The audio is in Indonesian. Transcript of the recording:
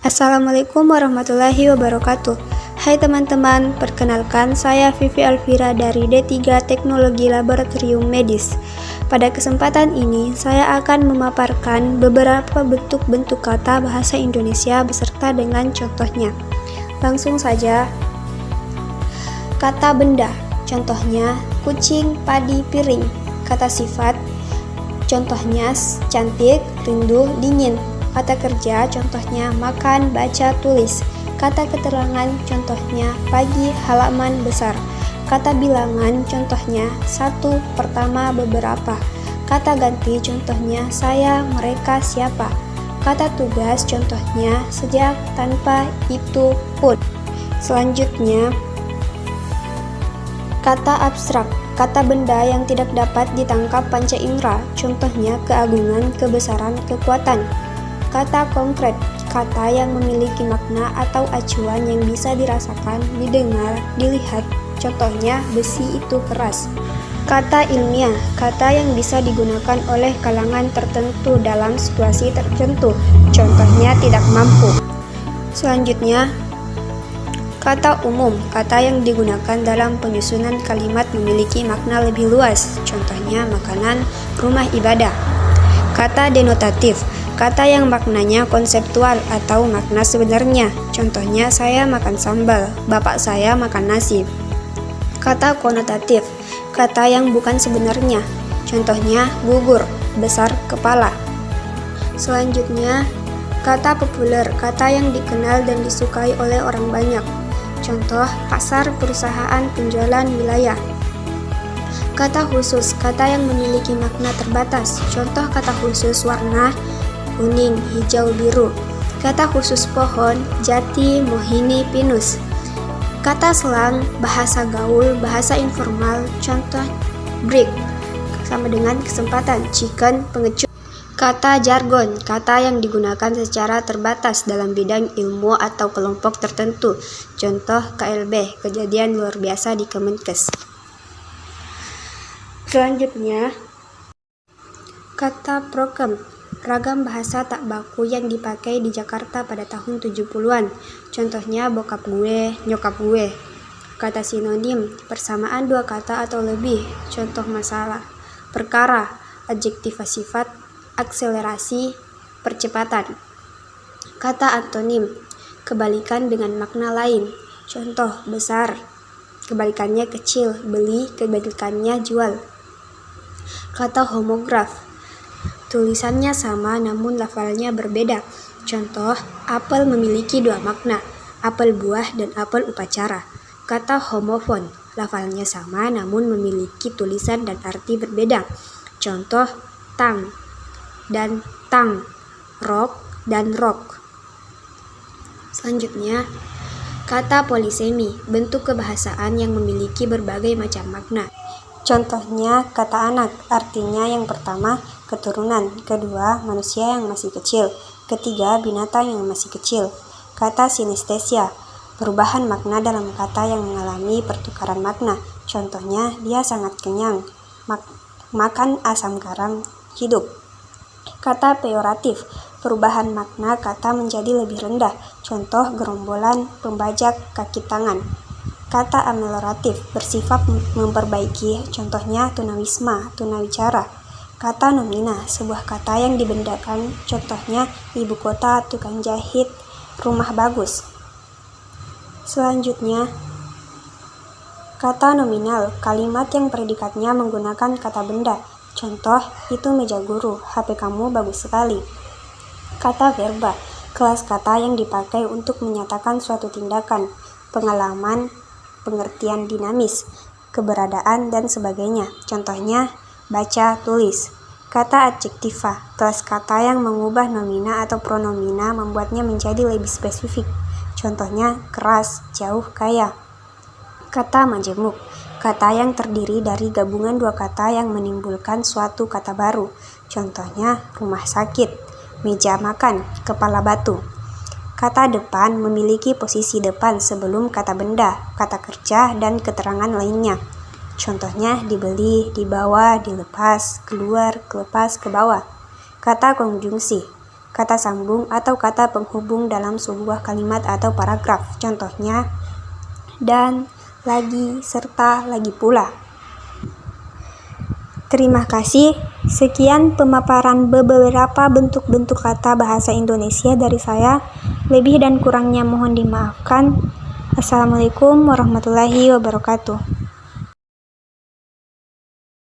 Assalamualaikum warahmatullahi wabarakatuh. Hai teman-teman, perkenalkan saya Vivi Alvira dari D3 Teknologi Laboratorium Medis. Pada kesempatan ini, saya akan memaparkan beberapa bentuk-bentuk kata bahasa Indonesia beserta dengan contohnya. Langsung saja. Kata benda, contohnya kucing, padi, piring. Kata sifat, contohnya cantik, rindu, dingin. Kata kerja, contohnya makan, baca, tulis. Kata keterangan, contohnya pagi, halaman, besar. Kata bilangan, contohnya satu, pertama, beberapa. Kata ganti, contohnya saya, mereka, siapa. Kata tugas, contohnya sejak, tanpa, itu, pun. Selanjutnya, kata abstrak, kata benda yang tidak dapat ditangkap panca indera, contohnya keagungan, kebesaran, kekuatan. Kata konkret, kata yang memiliki makna atau acuan yang bisa dirasakan, didengar, dilihat, contohnya besi itu keras. Kata ilmiah, kata yang bisa digunakan oleh kalangan tertentu dalam situasi tertentu, contohnya tidak mampu. Selanjutnya, kata umum, kata yang digunakan dalam penyusunan kalimat memiliki makna lebih luas, contohnya makanan, rumah ibadah. Kata denotatif, kata yang maknanya konseptual atau makna sebenarnya, contohnya saya makan sambal, bapak saya makan nasi. Kata konotatif, kata yang bukan sebenarnya, contohnya gugur, besar kepala. Selanjutnya, kata populer, kata yang dikenal dan disukai oleh orang banyak, contoh pasar, perusahaan, penjualan, wilayah. Kata khusus, kata yang memiliki makna terbatas, contoh kata khusus warna, kuning, hijau, biru. Kata khusus pohon, jati, mohini, pinus. Kata selang, bahasa gaul, bahasa informal, contoh break, sama dengan kesempatan, chicken, pengecut. Kata jargon, kata yang digunakan secara terbatas dalam bidang ilmu atau kelompok tertentu, contoh KLB, kejadian luar biasa di Kemenkes. Selanjutnya, kata prokem, ragam bahasa tak baku yang dipakai di Jakarta pada tahun 70-an. Contohnya bokap gue, nyokap gue. Kata sinonim, persamaan dua kata atau lebih. Contoh masalah, perkara, adjektif sifat, akselerasi, percepatan. Kata antonim, kebalikan dengan makna lain. Contoh besar, kebalikannya kecil, beli, kebalikannya jual. Kata homograf, tulisannya sama namun lafalnya berbeda. Contoh, apel memiliki dua makna, apel buah dan apel upacara. Kata homofon, lafalnya sama namun memiliki tulisan dan arti berbeda. Contoh, tang dan tang, rok dan rok. Selanjutnya, kata polisemi, bentuk kebahasaan yang memiliki berbagai macam makna. Contohnya, kata anak, artinya yang pertama, keturunan, kedua, manusia yang masih kecil, ketiga, binatang yang masih kecil. Kata sinestesia, perubahan makna dalam kata yang mengalami pertukaran makna. Contohnya, dia sangat kenyang, makan asam garam, hidup. Kata peyoratif, perubahan makna kata menjadi lebih rendah. Contoh, gerombolan pembajak kaki tangan. Kata amelioratif, bersifat memperbaiki, contohnya tunawisma, tunawicara. Kata nomina, sebuah kata yang dibendakan, contohnya ibu kota, tukang jahit, rumah bagus. Selanjutnya, kata nominal, kalimat yang predikatnya menggunakan kata benda, contoh, itu meja guru, HP kamu bagus sekali. Kata verba, kelas kata yang dipakai untuk menyatakan suatu tindakan, pengalaman, pengertian dinamis, keberadaan, dan sebagainya. Contohnya, baca, tulis. Kata adjektiva, kelas kata yang mengubah nomina atau pronomina membuatnya menjadi lebih spesifik. Contohnya, keras, jauh, kaya. Kata majemuk, kata yang terdiri dari gabungan dua kata yang menimbulkan suatu kata baru. Contohnya, rumah sakit, meja makan, kepala batu. Kata depan memiliki posisi depan sebelum kata benda, kata kerja, dan keterangan lainnya. Contohnya dibeli, dibawa, dilepas, keluar, kelepas, ke bawah. Kata konjungsi, kata sambung atau kata penghubung dalam sebuah kalimat atau paragraf. Contohnya, dan, lagi, serta, lagi pula. Terima kasih. Sekian pemaparan beberapa bentuk-bentuk kata bahasa Indonesia dari saya. Lebih dan kurangnya mohon dimaafkan. Assalamualaikum warahmatullahi wabarakatuh.